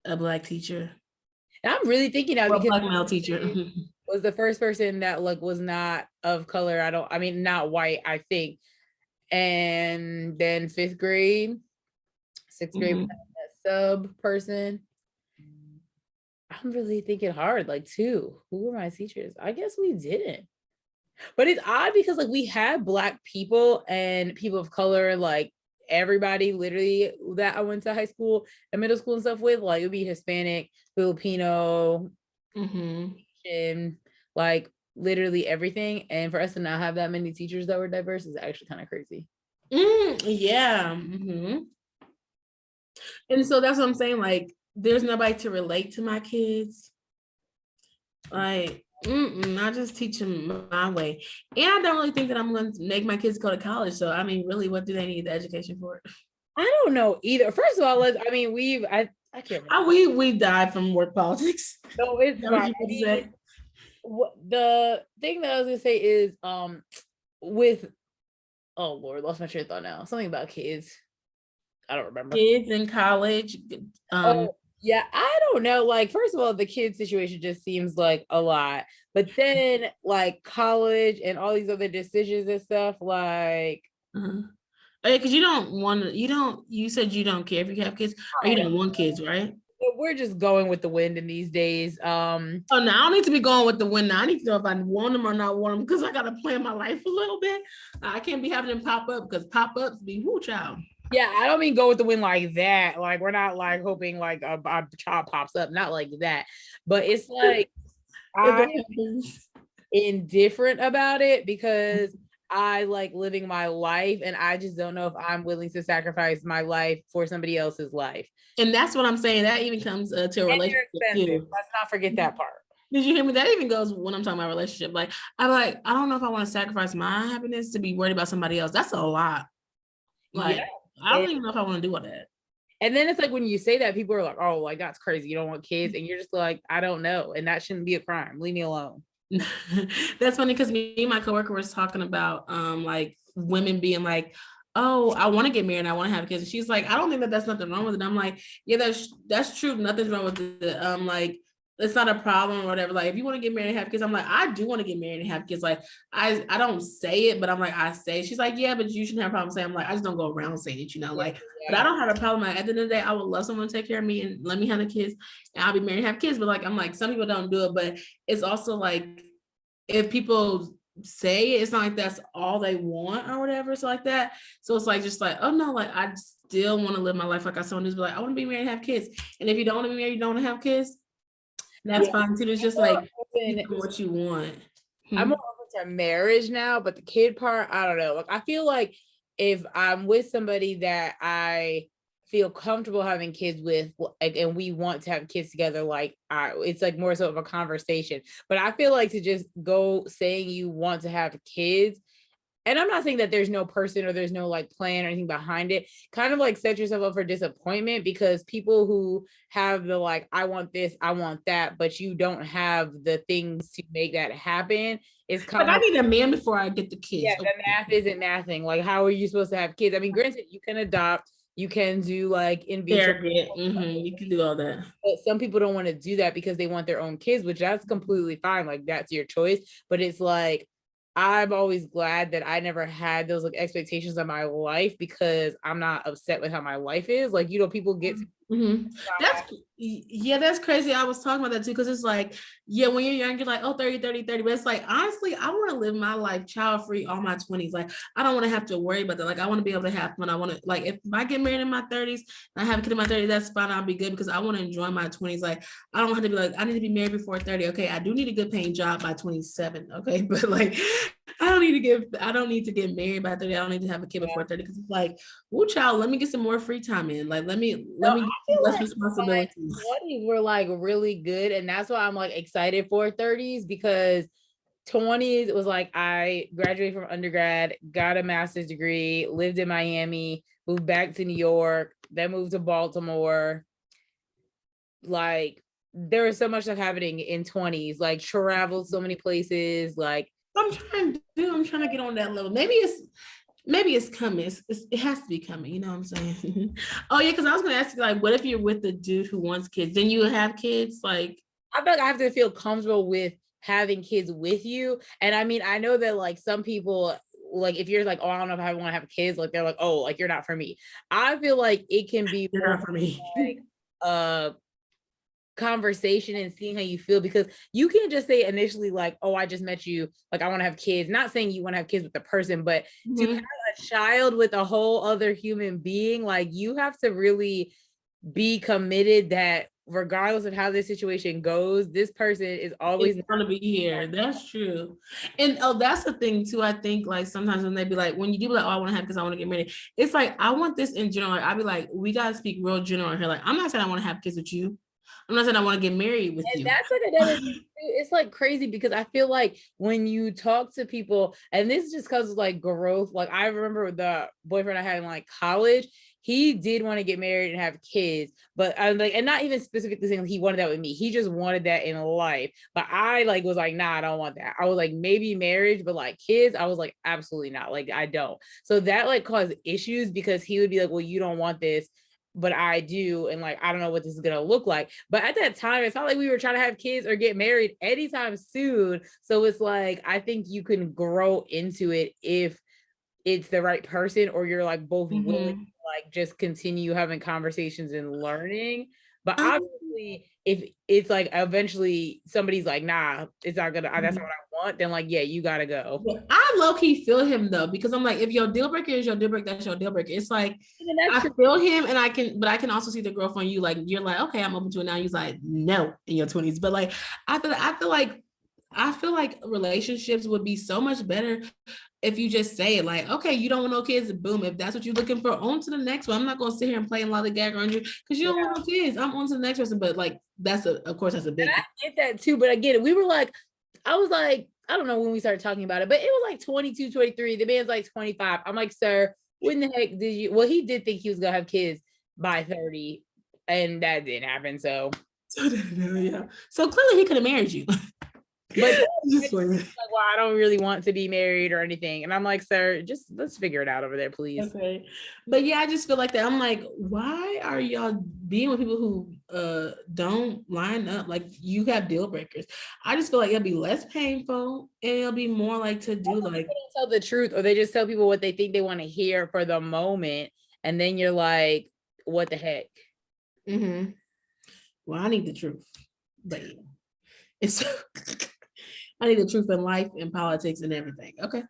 Speaker 1: a Black teacher.
Speaker 2: And I'm really thinking now because
Speaker 1: Black male teacher
Speaker 2: was the first person that like was not of color. Not white, I think. And then 5th grade, 6th grade, that sub person. I'm really thinking hard, like 2. Who were my teachers? I guess we didn't. But it's odd because like we had Black people and people of color, like everybody literally that I went to high school and middle school and stuff with, like it would be Hispanic, Filipino, and like literally everything. And for us to not have that many teachers that were diverse is actually kind of crazy.
Speaker 1: Yeah. And so that's what I'm saying. Like, there's nobody to relate to my kids. Like, I just teach them my way. And I don't really think that I'm going to make my kids go to college. So, I mean, really, what do they need the education for?
Speaker 2: I don't know either. First of all, I can't remember.
Speaker 1: We died from work politics.
Speaker 2: No, it's not. The thing that I was gonna say is with oh Lord, lost my train of thought now. Something about kids. I don't remember.
Speaker 1: Kids in college.
Speaker 2: Yeah, I don't know. Like, first of all, the kid situation just seems like a lot. But then like college and all these other decisions and stuff, like
Speaker 1: because you said you don't care if you have kids, or you don't want kids, right?
Speaker 2: we're just going with the wind in these days.
Speaker 1: Oh, now I don't need to be going with the wind. Now I need to know if I want them or not want them because I gotta plan my life a little bit. I can't be having them pop up because pop-ups be whoo child.
Speaker 2: Yeah, I don't mean go with the wind like that. Like we're not like hoping like a child pops up, not like that. But it's like I'm indifferent about it because I like living my life and I just don't know if I'm willing to sacrifice my life for somebody else's life.
Speaker 1: And that's what I'm saying. That even comes to a
Speaker 2: And they're
Speaker 1: relationship
Speaker 2: expensive.
Speaker 1: too.
Speaker 2: Let's not forget that part.
Speaker 1: Did you hear me? That even goes when I'm talking about relationship. Like I'm like, I don't know if I want to sacrifice my happiness to be worried about somebody else. That's a lot. Like
Speaker 2: Yeah.
Speaker 1: I don't even know if I want to do all that.
Speaker 2: And then it's like when you say that, people are like, oh, like that's crazy. You don't want kids. And you're just like, I don't know. And that shouldn't be a crime. Leave me alone.
Speaker 1: That's funny because me and my coworker was talking about like women being like, oh, I want to get married and I want to have kids. And she's like, I don't think that that's nothing wrong with it. I'm like, yeah, that's true. Nothing's wrong with it. Like it's not a problem or whatever. Like if you want to get married and have kids, I'm like, I do want to get married and have kids. Like I don't say it, but I'm like, I say it. She's like, yeah, but you shouldn't have a problem saying. I'm like, I just don't go around saying it, you know, like, but I don't have a problem. Like, at the end of the day, I would love someone to take care of me and let me have the kids and I'll be married and have kids. But like, I'm like, some people don't do it, but it's also like, if people say it, it's not like that's all they want or whatever. So like that. So it's like, just like, oh no, like I still want to live my life like I saw this, but like, I want to be married and have kids. And if you don't want to be married, you don't want to have kids, that's fine too. It's just like what you want.
Speaker 2: I'm more open to marriage now, but the kid part, I don't know. Like I feel like if I'm with somebody that I feel comfortable having kids with, like, and we want to have kids together, like it's like more so of a conversation. But I feel like to just go saying you want to have kids, and I'm not saying that there's no person or there's no like plan or anything behind it, kind of like set yourself up for disappointment because people who have the like, I want this, I want that, but you don't have the things to make that happen. It's kind
Speaker 1: like
Speaker 2: of
Speaker 1: I need a man before I get the kids.
Speaker 2: Yeah, the math isn't mathing. Like, how are you supposed to have kids? I mean, granted, you can adopt, you can do like in vitro.
Speaker 1: You can do all that.
Speaker 2: But some people don't want to do that because they want their own kids, which that's completely fine. Like that's your choice. But it's like I'm always glad that I never had those like expectations of my life because I'm not upset with how my life is. Like, you know, people get to
Speaker 1: that's crazy. I was talking about that too, because it's like, yeah, when you're young, you're like, oh, 30, 30, 30. But it's like, honestly, I want to live my life child-free all my 20s. Like, I don't want to have to worry about that. Like, I want to be able to have fun. I want to, like, if I get married in my 30s and I have a kid in my 30s, that's fine. I'll be good because I want to enjoy my 20s. Like, I don't have to be like, I need to be married before 30. Okay, I do need a good paying job by 27. Okay, but like, I don't need to get married by 30. I don't need to have a kid before 30 because it's like, oh, child, let me get some more free time in. Like, let me get less responsibilities.
Speaker 2: 20s were like really good. And that's why I'm like excited for 30s because 20s, it was like I graduated from undergrad, got a master's degree, lived in Miami, moved back to New York, then moved to Baltimore. Like there was so much stuff happening in 20s, like traveled so many places. Like
Speaker 1: I'm trying to get on that level. Maybe it's coming. It has to be coming. You know what I'm saying? Oh yeah, because I was gonna ask you, like, what if you're with the dude who wants kids? Then you have kids? Like,
Speaker 2: I feel like I have to feel comfortable with having kids with you. And I mean, I know that like some people, like if you're like, oh, I don't know if I want to have kids, like they're like, oh, like you're not for me. I feel like it can be
Speaker 1: you're not for me.
Speaker 2: Like conversation and seeing how you feel, because you can't just say initially like, oh, I just met you, like I want to have kids. Not saying you want to have kids with the person, but to have a child with a whole other human being, like you have to really be committed that regardless of how this situation goes, this person is always
Speaker 1: going to be here. That's true. And that's the thing too. I think like sometimes when they be like, when you do like, oh, I want to have because I want to get married, it's like I want this in general. Like, I'd be like, we gotta speak real general here. Like, I'm not saying I want to have kids with you. I'm not saying I want to get married with you.
Speaker 2: That's like another thing too. It's like crazy because I feel like when you talk to people, and this is just because of like growth. Like I remember the boyfriend I had in like college, he did want to get married and have kids, but I like, and not even specifically saying he wanted that with me. He just wanted that in life. But I like was like, nah, I don't want that. I was like, maybe marriage, but like kids, I was like, absolutely not. Like I don't. So that like caused issues because he would be like, well, you don't want this, but I do. And like, I don't know what this is going to look like. But at that time, it's not like we were trying to have kids or get married anytime soon. So it's like, I think you can grow into it if it's the right person, or you're like both willing to like just continue having conversations and learning. But obviously if it's like eventually somebody's like, nah, it's not gonna, that's not what I want, then like, yeah, you gotta go.
Speaker 1: I low-key feel him though, because I'm like, if your deal breaker is your deal breaker, that's your deal breaker. It's like
Speaker 2: That's
Speaker 1: I
Speaker 2: true.
Speaker 1: feel him, and but I can also see the growth on you. Like you're like, okay, I'm open to it now. He's like, no, in your 20s. But like I feel like relationships would be so much better if you just say it, like, okay, you don't want no kids, boom. If that's what you're looking for, on to the next one. I'm not gonna sit here and play a lot of gag around you because you don't want no kids. I'm on to the next person. But like of course that's a big
Speaker 2: thing. I get that too, but I get it. We were like, I was like, I don't know when we started talking about it, but it was like 22, 23. The man's like 25. I'm like, sir, when the heck did you? Well, he did think he was gonna have kids by 30, and that didn't happen. So
Speaker 1: yeah. So clearly he could have married you.
Speaker 2: But just like, well, I don't really want to be married or anything. And I'm like, sir, just let's figure it out over there, please.
Speaker 1: Okay. But yeah, I just feel like that. I'm like, why are y'all being with people who don't line up? Like you have deal breakers. I just feel like it'll be less painful and it'll be more like to do like
Speaker 2: don't tell the truth, or they just tell people what they think they want to hear for the moment. And then you're like, what the heck?
Speaker 1: Mm-hmm. Well, I need the truth. But yeah. It's I need the truth in life and politics and everything. Okay.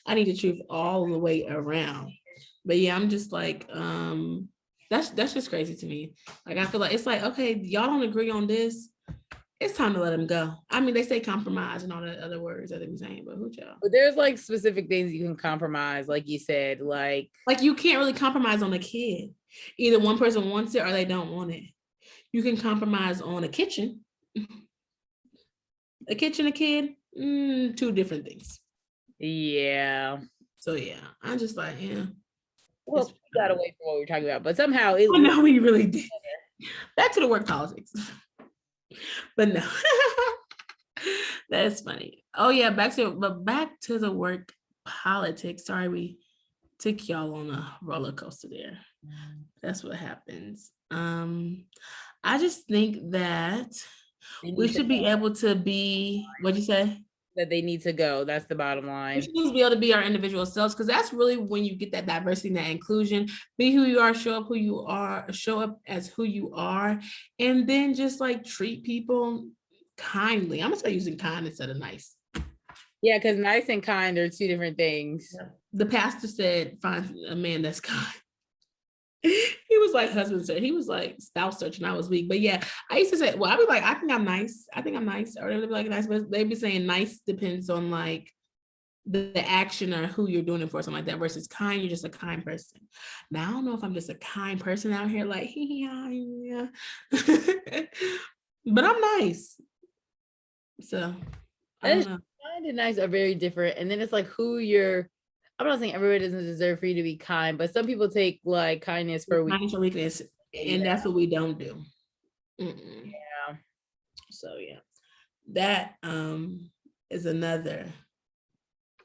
Speaker 1: I need the truth all the way around. But yeah, I'm just like, that's just crazy to me. Like I feel like it's like, okay, y'all don't agree on this. It's time to let them go. I mean, they say compromise and all the other words that they're saying, but who y'all?
Speaker 2: But there's like specific things you can compromise, like you said, like
Speaker 1: you can't really compromise on a kid. Either one person wants it or they don't want it. You can compromise on a kitchen. A kitchen, a kid, two different things.
Speaker 2: Yeah.
Speaker 1: So yeah, I'm just like, yeah.
Speaker 2: Well, we got away from what we were talking about, but somehow it
Speaker 1: no, we really did. Back to the work politics. But no. That's funny. Oh yeah, back to the work politics. Sorry, we took y'all on a roller coaster there. That's what happens. I just think that we should be able to be, what'd you say?
Speaker 2: That they need to go. That's the bottom line.
Speaker 1: We should be able to be our individual selves, because that's really when you get that diversity and that inclusion. Be who you are, show up who you are, show up as who you are, and then just like treat people kindly. I'm gonna start using kind instead of nice.
Speaker 2: Yeah, because nice and kind are two different things.
Speaker 1: Yeah. The pastor said, find a man that's kind. He was like husband search. He was like spouse search, and I was weak. But yeah, I used to say, well, I'd be like, I think I'm nice. I think I'm nice. Or they'd be like nice, but they'd be saying nice depends on like the action or who you're doing it for, something like that, versus kind, you're just a kind person. Now I don't know if I'm just a kind person out here, like, yeah. But I'm nice. So I don't know.
Speaker 2: Kind and nice are very different. And then it's like who you're, I'm not saying everybody doesn't deserve for you to be kind, but some people take like kindness for
Speaker 1: weakness, and that's what we don't do.
Speaker 2: Yeah.
Speaker 1: So yeah, that is another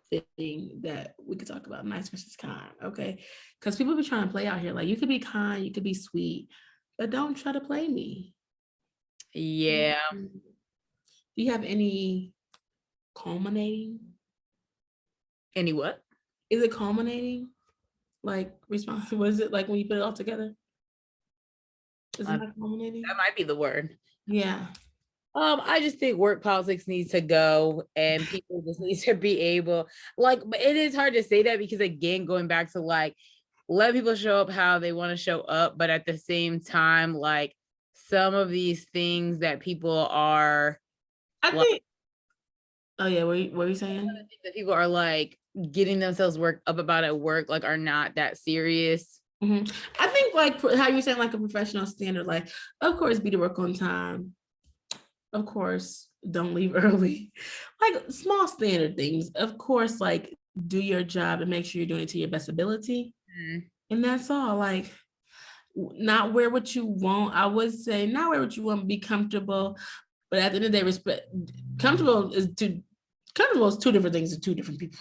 Speaker 1: thing that we could talk about, nice versus kind. Okay, because people be trying to play out here, like you could be kind, you could be sweet, but don't try to play me.
Speaker 2: Yeah.
Speaker 1: Do you have any culminating?
Speaker 2: Any what?
Speaker 1: Is it culminating? Like response? What is it like when you put it all together? Is it not culminating?
Speaker 2: That might be the word.
Speaker 1: Yeah.
Speaker 2: I just think work politics needs to go, and people just need to be able, like, but it is hard to say that because again, going back to like, let people show up how they want to show up, but at the same time, like some of these things that people are,
Speaker 1: I think. Oh yeah, what are you saying?
Speaker 2: That people are like getting themselves worked up about at work, like are not that serious.
Speaker 1: Mm-hmm. I think like how you're saying, like a professional standard, like of course be to work on time. Of course, don't leave early. Like small standard things. Of course, like do your job and make sure you're doing it to your best ability. And that's all. Like not wear what you want. I would say not wear what you want, be comfortable. But at the end of the day, respect. Comfortable is two different things to two different people.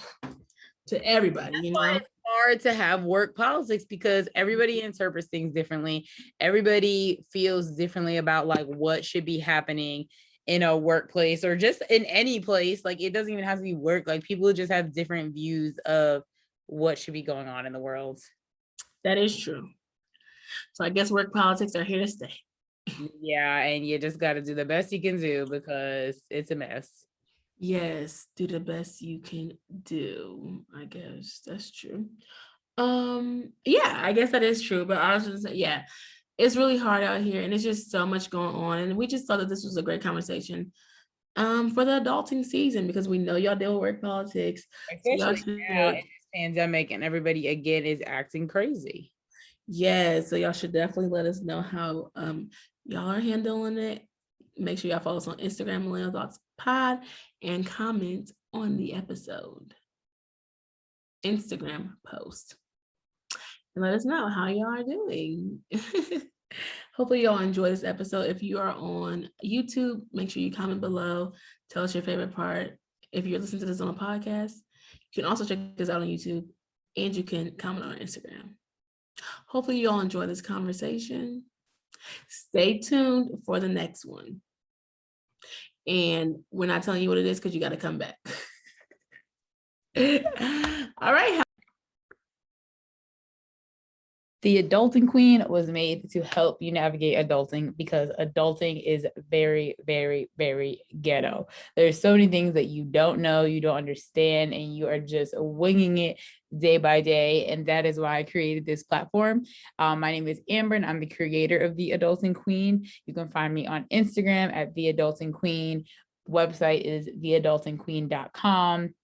Speaker 1: To everybody, you know.
Speaker 2: It's hard to have work politics because everybody interprets things differently. Everybody feels differently about like what should be happening in a workplace or just in any place. Like it doesn't even have to be work. Like people just have different views of what should be going on in the world.
Speaker 1: That is true. So I guess work politics are here to stay.
Speaker 2: Yeah, and you just got to do the best you can do because it's a mess.
Speaker 1: Yes, do the best you can do. I guess that's true. Yeah, I guess that is true. But I was just yeah, it's really hard out here, and it's just so much going on. And we just thought that this was a great conversation for the adulting season because we know y'all deal with work politics. So y'all
Speaker 2: Especially now in
Speaker 1: should
Speaker 2: this pandemic and everybody again is acting crazy.
Speaker 1: yeah, so y'all should definitely let us know how y'all are handling it. Make sure y'all follow us on Instagram, Millennial Thoughts Pod, and comment on the episode Instagram post. And let us know how y'all are doing. Hopefully y'all enjoy this episode. If you are on YouTube, make sure you comment below. Tell us your favorite part. If you're listening to this on a podcast, you can also check us out on YouTube and you can comment on Instagram. Hopefully you all enjoy this conversation. Stay tuned for the next one. And we're not telling you what it is because you got to come back. All right.
Speaker 2: The Adulting Queen was made to help you navigate adulting because adulting is very, very, very ghetto. There's so many things that you don't know, you don't understand, and you are just winging it day by day. And that is why I created this platform. My name is Amber, and I'm the creator of The Adulting Queen. You can find me on Instagram at The Adulting Queen. Website is theadultingqueen.com.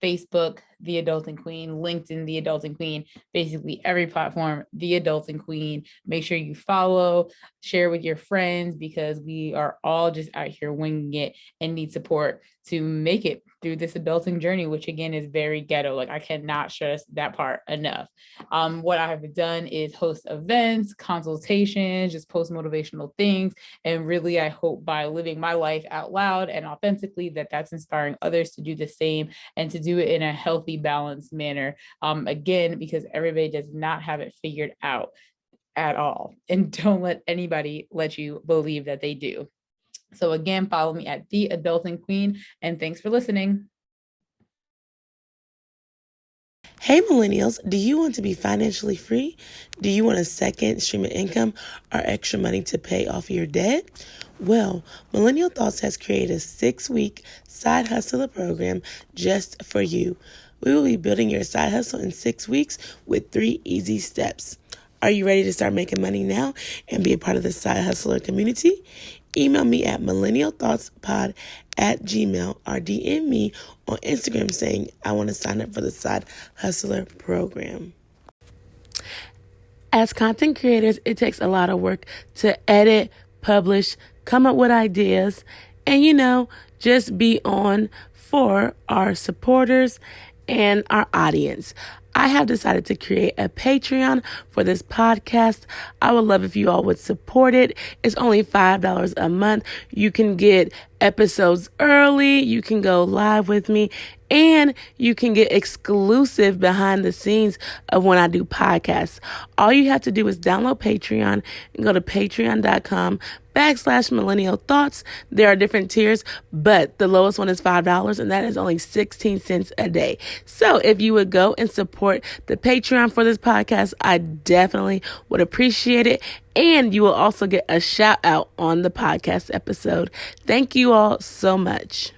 Speaker 2: Facebook, The Adulting Queen, LinkedIn, The Adulting Queen, basically every platform, The Adulting Queen. Make sure you follow, share with your friends because we are all just out here winging it and need support to make it through this adulting journey, which again is very ghetto. Like I cannot stress that part enough. What I have done is host events, consultations, just post motivational things. And really, I hope by living my life out loud and authentically that that's inspiring others to do the same and to do it in a healthy, balanced manner. Again, because everybody does not have it figured out at all. And don't let anybody let you believe that they do. So again, follow me at The Adulting Queen, and thanks for listening.
Speaker 3: Hey millennials, do you want to be financially free? Do you want a second stream of income or extra money to pay off your debt? Well, Millennial Thoughts has created a 6-week side hustler program just for you. We will be building your side hustle in 6 weeks with 3 easy steps. Are you ready to start making money now and be a part of the side hustler community? Email me at millennialthoughtspod@gmail or DM me on Instagram saying I want to sign up for the Side Hustler program. As content creators, it takes a lot of work to edit, publish, come up with ideas, and just be on for our supporters and our audience. I have decided to create a Patreon for this podcast. I would love if you all would support it. It's only $5 a month. You can get episodes early. You can go live with me. And you can get exclusive behind the scenes of when I do podcasts. All you have to do is download Patreon and go to patreon.com/millennial thoughts. There are different tiers, but the lowest one is $5 and that is only 16 cents a day. So if you would go and support the Patreon for this podcast, I definitely would appreciate it. And you will also get a shout out on the podcast episode. Thank you all so much.